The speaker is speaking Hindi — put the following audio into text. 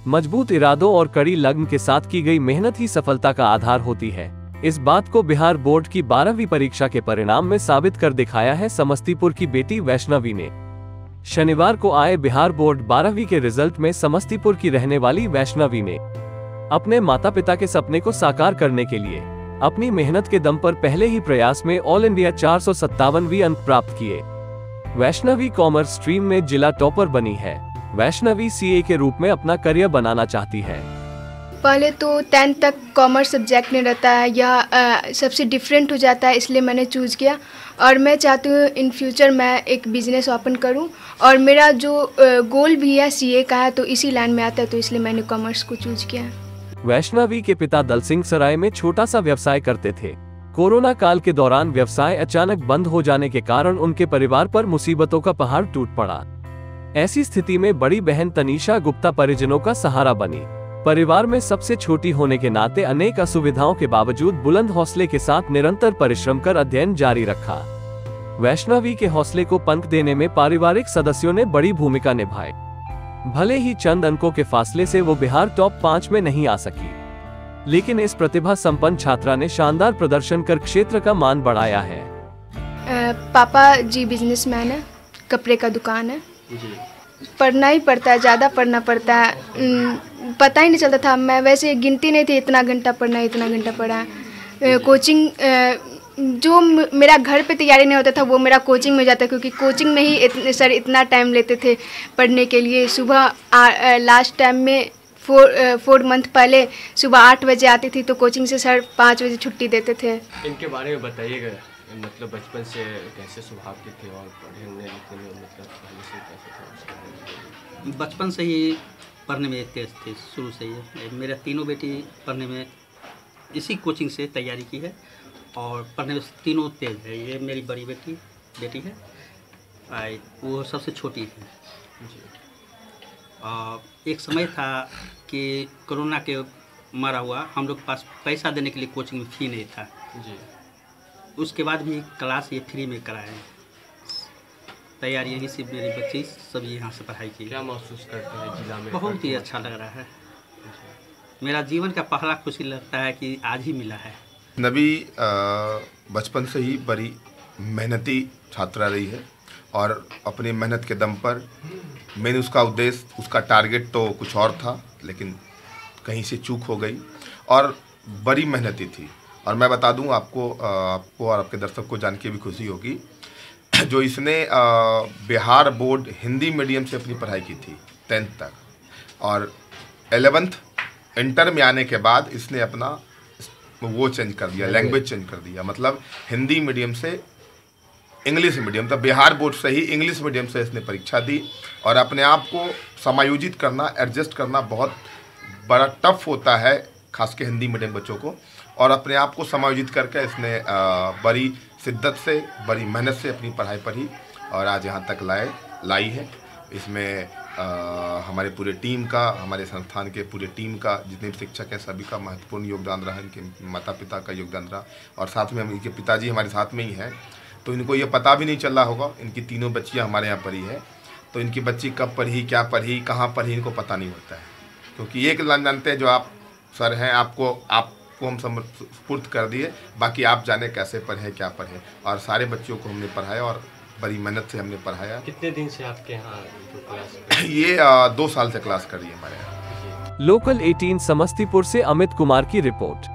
मजबूत इरादों और कड़ी लगन के साथ की गई मेहनत ही सफलता का आधार होती है। इस बात को बिहार बोर्ड की 12वीं परीक्षा के परिणाम में साबित कर दिखाया है समस्तीपुर की बेटी वैष्णवी ने। शनिवार को आए बिहार बोर्ड 12वीं के रिजल्ट में समस्तीपुर की रहने वाली वैष्णवी ने अपने माता पिता के सपने को साकार करने के लिए अपनी मेहनत के दम पर पहले ही प्रयास में ऑल इंडिया 457वीं अंक प्राप्त किए। वैष्णवी कॉमर्स स्ट्रीम में जिला टॉपर बनी है। वैष्णवी सीए के रूप में अपना करियर बनाना चाहती है। पहले तो 10th तक कॉमर्स सब्जेक्ट में रहता है, यह सबसे डिफरेंट हो जाता है, इसलिए मैंने चूज़ किया। और मैं चाहती हूँ इन फ्यूचर मैं एक बिजनेस ओपन करूँ, और मेरा जो गोल भी है सीए का है, तो इसी लाइन में आता है, तो इसलिए मैंने कॉमर्स को चूज़ किया। वैष्णवी के पिता दल सिंह सराय में छोटा सा व्यवसाय करते थे। कोरोना काल के दौरान व्यवसाय अचानक बंद हो जाने के कारण उनके परिवार पर मुसीबतों का पहाड़ टूट पड़ा। ऐसी स्थिति में बड़ी बहन तनीषा गुप्ता परिजनों का सहारा बनी। परिवार में सबसे छोटी होने के नाते अनेक असुविधाओं के बावजूद बुलंद हौसले के साथ निरंतर परिश्रम कर अध्ययन जारी रखा। वैष्णवी के हौसले को पंख देने में पारिवारिक सदस्यों ने बड़ी भूमिका निभाई। भले ही चंद अंकों के फासले से वो बिहार टॉप 5 में नहीं आ सकी, लेकिन इस प्रतिभा संपन्न छात्रा ने शानदार प्रदर्शन कर क्षेत्र का मान बढ़ाया है। पापा जी बिजनेसमैन है, कपड़े का दुकान है। पढ़ना ही पड़ता है, ज़्यादा पढ़ना पड़ता है। पता ही नहीं चलता था, मैं वैसे गिनती नहीं थी इतना घंटा पढ़ना है, इतना घंटा पढ़ा। कोचिंग जो मेरा घर पे तैयारी नहीं होता था वो मेरा कोचिंग में जाता, क्योंकि कोचिंग में ही सर इतना टाइम लेते थे पढ़ने के लिए। सुबह लास्ट टाइम में 4 मंथ पहले सुबह 8 बजे आती थी, तो कोचिंग से सर 5 बजे छुट्टी देते थे। इनके बारे में बताइएगा, मतलब बचपन से कैसे स्वभाव के थे और पढ़ने लिखने में मतलब पहले से कैसे था? बचपन से ही पढ़ने में तेज थे, शुरू से ही। मेरा तीनों बेटी पढ़ने में इसी कोचिंग से तैयारी की है और पढ़ने में तीनों तेज है। ये मेरी बड़ी बेटी है, वो सबसे छोटी है। एक समय था कि कोरोना के मारा हुआ, हम लोग के पास पैसा देने के लिए कोचिंग में फी नहीं था जी। उसके बाद भी क्लास ये फ्री में कराए। तैयारी यहीं से मेरी बच्ची सब यहाँ से पढ़ाई की। क्या महसूस करते हैं जिला में? बहुत ही अच्छा लग रहा है। मेरा जीवन का पहला खुशी लगता है कि आज ही मिला है। नबी बचपन से ही बड़ी मेहनती छात्रा रही है और अपनी मेहनत के दम पर मैंने उसका उद्देश्य, उसका टारगेट तो कुछ और था, लेकिन कहीं से चूक हो गई और बड़ी मेहनती थी। और मैं बता दूं आपको और आपके दर्शक को जान के भी खुशी होगी, जो इसने बिहार बोर्ड हिंदी मीडियम से अपनी पढ़ाई की थी 10th तक, और 11th इंटर में आने के बाद इसने अपना वो चेंज कर दिया, लैंग्वेज चेंज कर दिया। मतलब हिंदी मीडियम से इंग्लिश मीडियम, तब बिहार बोर्ड से ही इंग्लिश मीडियम से इसने परीक्षा दी। और अपने आप को समायोजित करना, एडजस्ट करना बहुत बड़ा टफ होता है, खास के हिंदी मीडियम बच्चों को। और अपने आप को समायोजित करके इसने बड़ी शिद्दत से, बड़ी मेहनत से अपनी पढ़ाई पढ़ी और आज यहाँ तक लाई है। इसमें हमारे पूरे टीम का, हमारे संस्थान के पूरे टीम का, जितने भी शिक्षक हैं सभी का महत्वपूर्ण योगदान रहा, इनके माता पिता का योगदान रहा। और साथ में हम इनके पिताजी हमारे साथ में ही हैं, तो इनको ये पता भी नहीं चल रहा होगा। इनकी तीनों बच्चियाँ हमारे यहाँ पढ़ी है, तो इनकी बच्ची कब पढ़ी, क्या पढ़ी, कहाँ पढ़ी, इनको पता नहीं होता है। क्योंकि एक जानते हैं, जो आप सर हैं, आपको हम सुपुर्द कर दिए, बाकी आप जाने कैसे पढ़े, क्या पढ़े। और सारे बच्चों को हमने पढ़ाया और बड़ी मेहनत से हमने पढ़ाया। कितने दिन से आपके यहाँ क्लास? ये 2 साल से क्लास कर रही है हमारे यहाँ। लोकल 18 समस्तीपुर से अमित कुमार की रिपोर्ट।